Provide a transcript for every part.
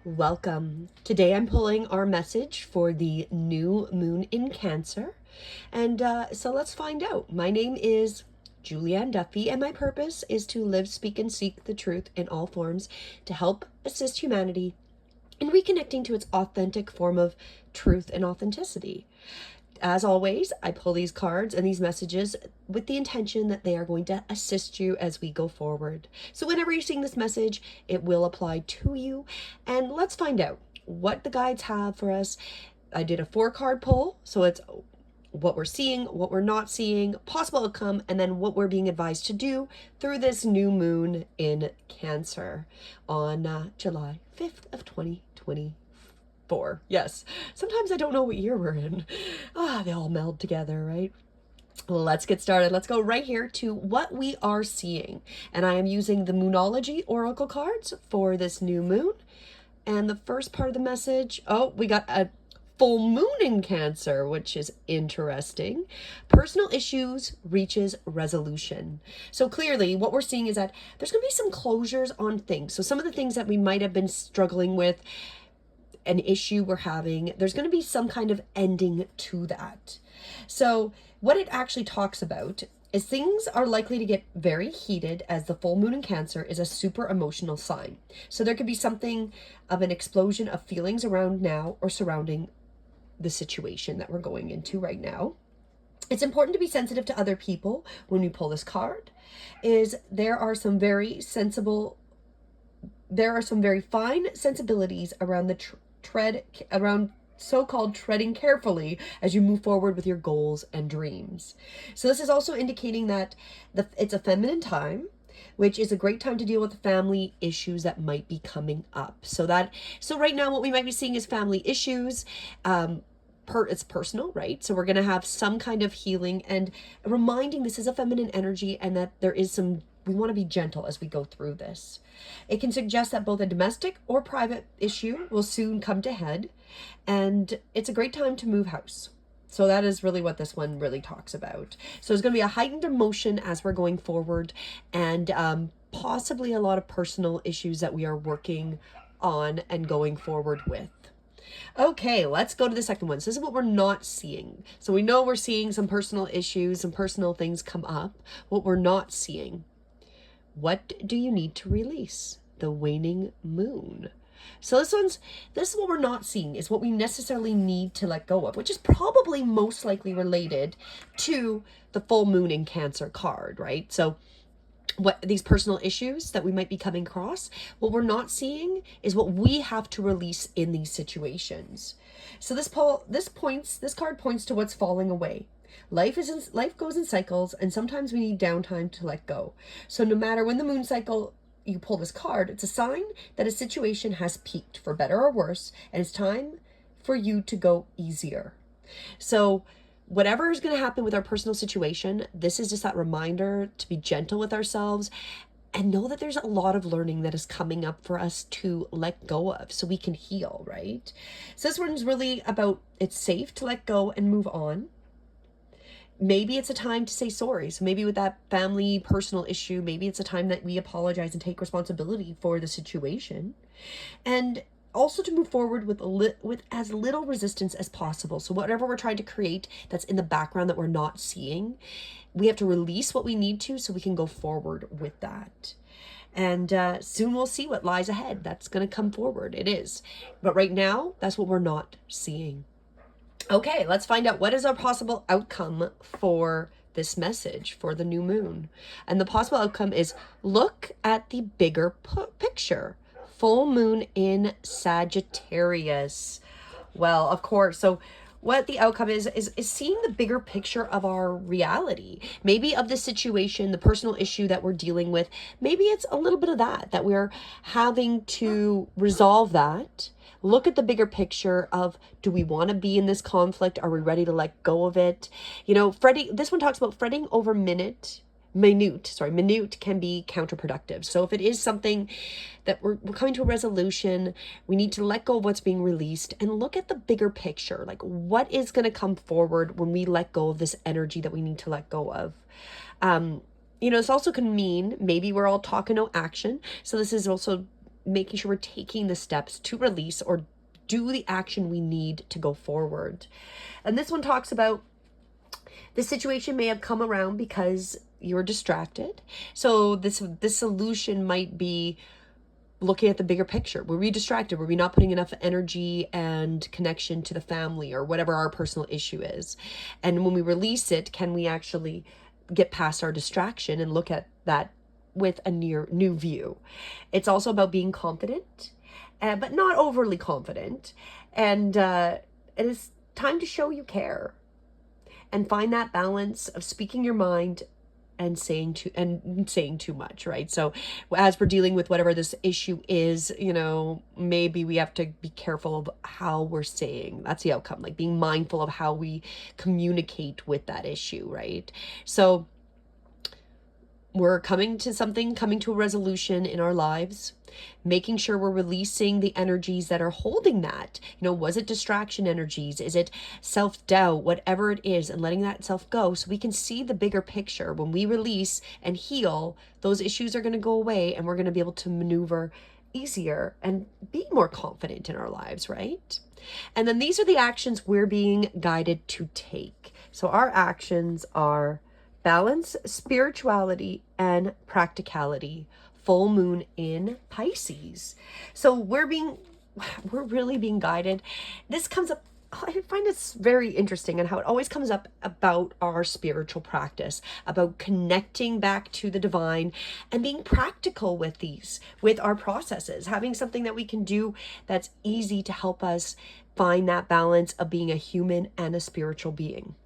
Welcome. Today I'm pulling our message for the new moon in Cancer. And so let's find out. My name is Julianne Duffy, and my purpose is to live, speak, and seek the truth in all forms to help assist humanity in reconnecting to its authentic form of truth and authenticity. As always, I pull these cards and these messages with the intention that they are going to assist you as we go forward. So whenever you're seeing this message, it will apply to you. And let's find out what the guides have for us. I did a 4-card pull, so it's what we're seeing, what we're not seeing, possible outcome, and then what we're being advised to do through this new moon in Cancer on July 5th of 2020. Yes. Sometimes I don't know what year we're in. They all meld together, right? Let's get started. Let's go right here to what we are seeing. And I am using the Moonology Oracle cards for this new moon. And the first part of the message, we got a full moon in Cancer, which is interesting. Personal issues reaches resolution. So clearly what we're seeing is that there's going to be some closures on things. So some of the things that we might have been struggling with, an issue we're having, there's going to be some kind of ending to that. So what it actually talks about is things are likely to get very heated, as the full moon in Cancer is a super emotional sign. So there could be something of an explosion of feelings around now or surrounding the situation that we're going into right now. It's important to be sensitive to other people when we pull this card. There are some very fine sensibilities around the so-called treading carefully as you move forward with your goals and dreams. So this is also indicating that it's a feminine time, which is a great time to deal with family issues that might be coming up. So right now what we might be seeing is family issues. It's personal, right? So we're going to have some kind of healing and reminding this is a feminine energy, and that we want to be gentle as we go through this. It can suggest that both a domestic or private issue will soon come to head, and it's a great time to move house. So that is really what this one really talks about. So there's going to be a heightened emotion as we're going forward, and possibly a lot of personal issues that we are working on and going forward with. Okay, let's go to the second one. So this is what we're not seeing. So we know we're seeing some personal issues, some personal things come up. What we're not seeing. What do you need to release? The waning moon. So this is what we're not seeing, is what we necessarily need to let go of, which is probably most likely related to the full moon in Cancer card, right? So what these personal issues that we might be coming across, what we're not seeing is what we have to release in these situations. So this card points to what's falling away. Life goes in cycles, and sometimes we need downtime to let go. So no matter when the moon cycle you pull this card, it's a sign that a situation has peaked, for better or worse, and it's time for you to go easier. So whatever is going to happen with our personal situation, this is just that reminder to be gentle with ourselves and know that there's a lot of learning that is coming up for us to let go of so we can heal, right? So this one's really about, it's safe to let go and move on. Maybe it's a time to say sorry. So maybe with that family personal issue, maybe it's a time that we apologize and take responsibility for the situation. And also to move forward with as little resistance as possible. So whatever we're trying to create that's in the background that we're not seeing, we have to release what we need to so we can go forward with that. And soon we'll see what lies ahead. That's going to come forward. It is. But right now, that's what we're not seeing. Okay, let's find out what is our possible outcome for this message for the new moon. And the possible outcome is look at the bigger picture. Full moon in Sagittarius. Well, of course. So what the outcome is seeing the bigger picture of our reality, maybe of the situation, the personal issue that we're dealing with. Maybe it's a little bit of that we're having to resolve that. Look at the bigger picture of, do we want to be in this conflict? Are we ready to let go of it? This one talks about fretting over minute can be counterproductive. So if it is something that we're coming to a resolution, we need to let go of what's being released and look at the bigger picture. Like, what is going to come forward when we let go of this energy that we need to let go of? This also can mean maybe we're all talk and no action. So this is also making sure we're taking the steps to release or do the action we need to go forward. And this one talks about the situation may have come around because you're distracted. So this solution might be looking at the bigger picture. Were we distracted? Were we not putting enough energy and connection to the family or whatever our personal issue is? And when we release it, can we actually get past our distraction and look at that with a new view? It's also about being confident, but not overly confident. And it is time to show you care and find that balance of speaking your mind and saying too much, right? So as we're dealing with whatever this issue is, maybe we have to be careful of how we're saying. That's the outcome, like being mindful of how we communicate with that issue, right? So we're coming to a resolution in our lives, making sure we're releasing the energies that are holding that. Was it distraction energies? Is it self-doubt? Whatever it is, and letting that self go so we can see the bigger picture. When we release and heal, those issues are going to go away and we're going to be able to maneuver easier and be more confident in our lives, right? And then these are the actions we're being guided to take. So our actions are balance, spirituality, and practicality. Full moon in Pisces. So we're really being guided. This comes up, I find it's very interesting and how it always comes up about our spiritual practice, about connecting back to the divine and being practical with our processes, having something that we can do that's easy to help us find that balance of being a human and a spiritual being.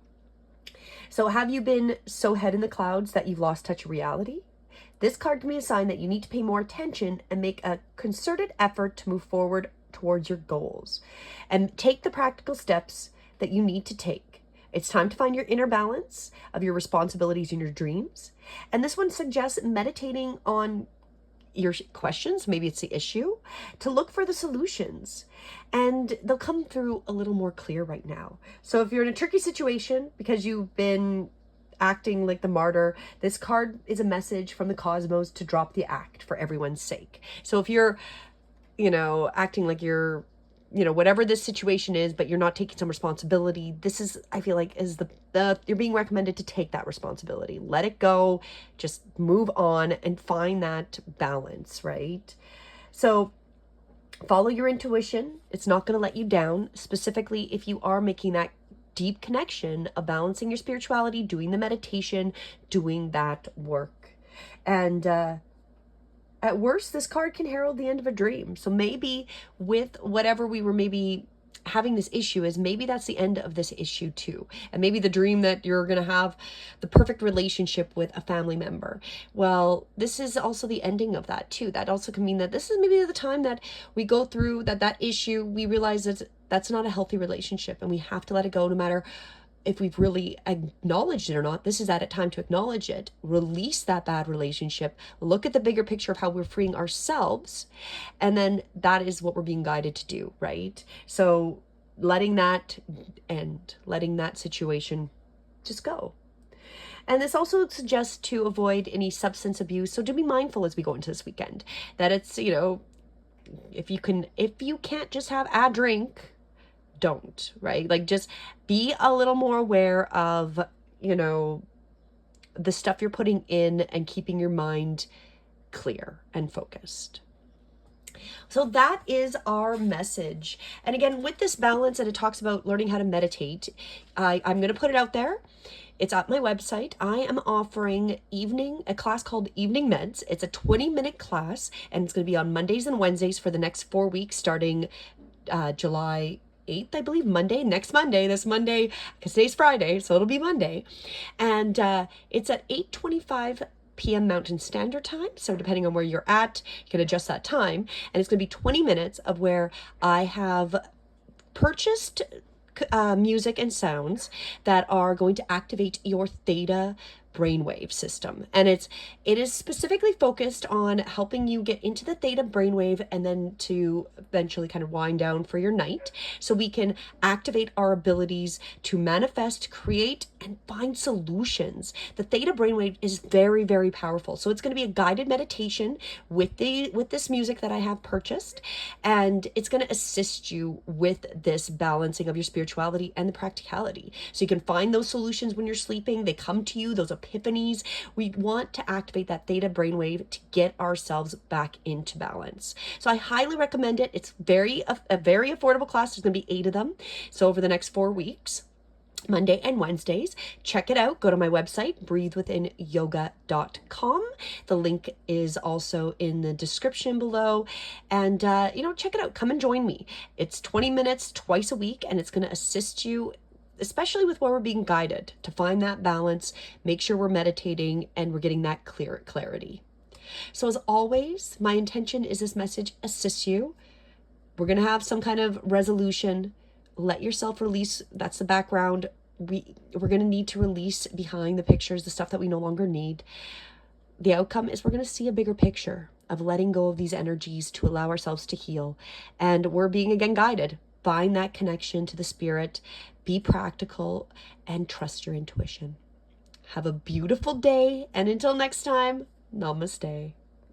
So have you been so head in the clouds that you've lost touch of reality? This card can be a sign that you need to pay more attention and make a concerted effort to move forward towards your goals and take the practical steps that you need to take. It's time to find your inner balance of your responsibilities and your dreams. And this one suggests meditating on your questions, maybe it's the issue, to look for the solutions, and they'll come through a little more clear right now. So if you're in a tricky situation because you've been acting like the martyr, this card is a message from the cosmos to drop the act for everyone's sake. So if you're, acting like you're, whatever this situation is, but you're not taking some responsibility, this is, I feel like, is you're being recommended to take that responsibility. Let it go, just move on and find that balance, right? So follow your intuition. It's not going to let you down, specifically if you are making that deep connection of balancing your spirituality, doing the meditation, doing that work. And at worst, this card can herald the end of a dream. So maybe with whatever we were maybe having this issue is, maybe that's the end of this issue too. And maybe the dream that you're going to have the perfect relationship with a family member. Well, this is also the ending of that too. That also can mean that this is maybe the time that we go through that issue. We realize that that's not a healthy relationship and we have to let it go, no matter if we've really acknowledged it or not. This is at a time to acknowledge it, release that bad relationship, look at the bigger picture of how we're freeing ourselves, and then that is what we're being guided to do, right? So letting that end, letting that situation just go. And this also suggests to avoid any substance abuse. So to be mindful as we go into this weekend, that it's, if you can't just have a drink, don't, right? Like, just be a little more aware of, the stuff you're putting in and keeping your mind clear and focused. So that is our message. And again, with this balance, and it talks about learning how to meditate, I'm going to put it out there. It's at my website. I am offering a class called Evening Meds. It's a 20-minute class, and it's going to be on Mondays and Wednesdays for the next 4 weeks, starting July 8th, I believe, next Monday, this Monday, because today's Friday, so it'll be Monday. And it's at 8:25 p.m. Mountain Standard Time. So depending on where you're at, you can adjust that time. And it's going to be 20 minutes of where I have purchased music and sounds that are going to activate your theta brainwave system. And it is specifically focused on helping you get into the theta brainwave and then to eventually kind of wind down for your night, so we can activate our abilities to manifest, create, and find solutions. The theta brainwave is very, very powerful. So it's going to be a guided meditation with this music that I have purchased, and it's going to assist you with this balancing of your spirituality and the practicality. So you can find those solutions when you're sleeping. They come to you, those epiphanies. We want to activate that theta brainwave to get ourselves back into balance. So I highly recommend it. It's a very affordable class. There's going to be 8 of them. So over the next 4 weeks, Monday and Wednesdays. Check it out. Go to my website, breathewithinyoga.com. The link is also in the description below. And, check it out. Come and join me. It's 20 minutes twice a week, and it's going to assist you, especially with where we're being guided, to find that balance, make sure we're meditating, and we're getting that clarity. So as always, my intention is this message assists you. We're going to have some kind of resolution. Let yourself release. That's the background. We're going to need to release behind the pictures the stuff that we no longer need. The outcome is we're going to see a bigger picture of letting go of these energies to allow ourselves to heal. And we're being again guided. Find that connection to the spirit. Be practical and trust your intuition. Have a beautiful day. And until next time, namaste.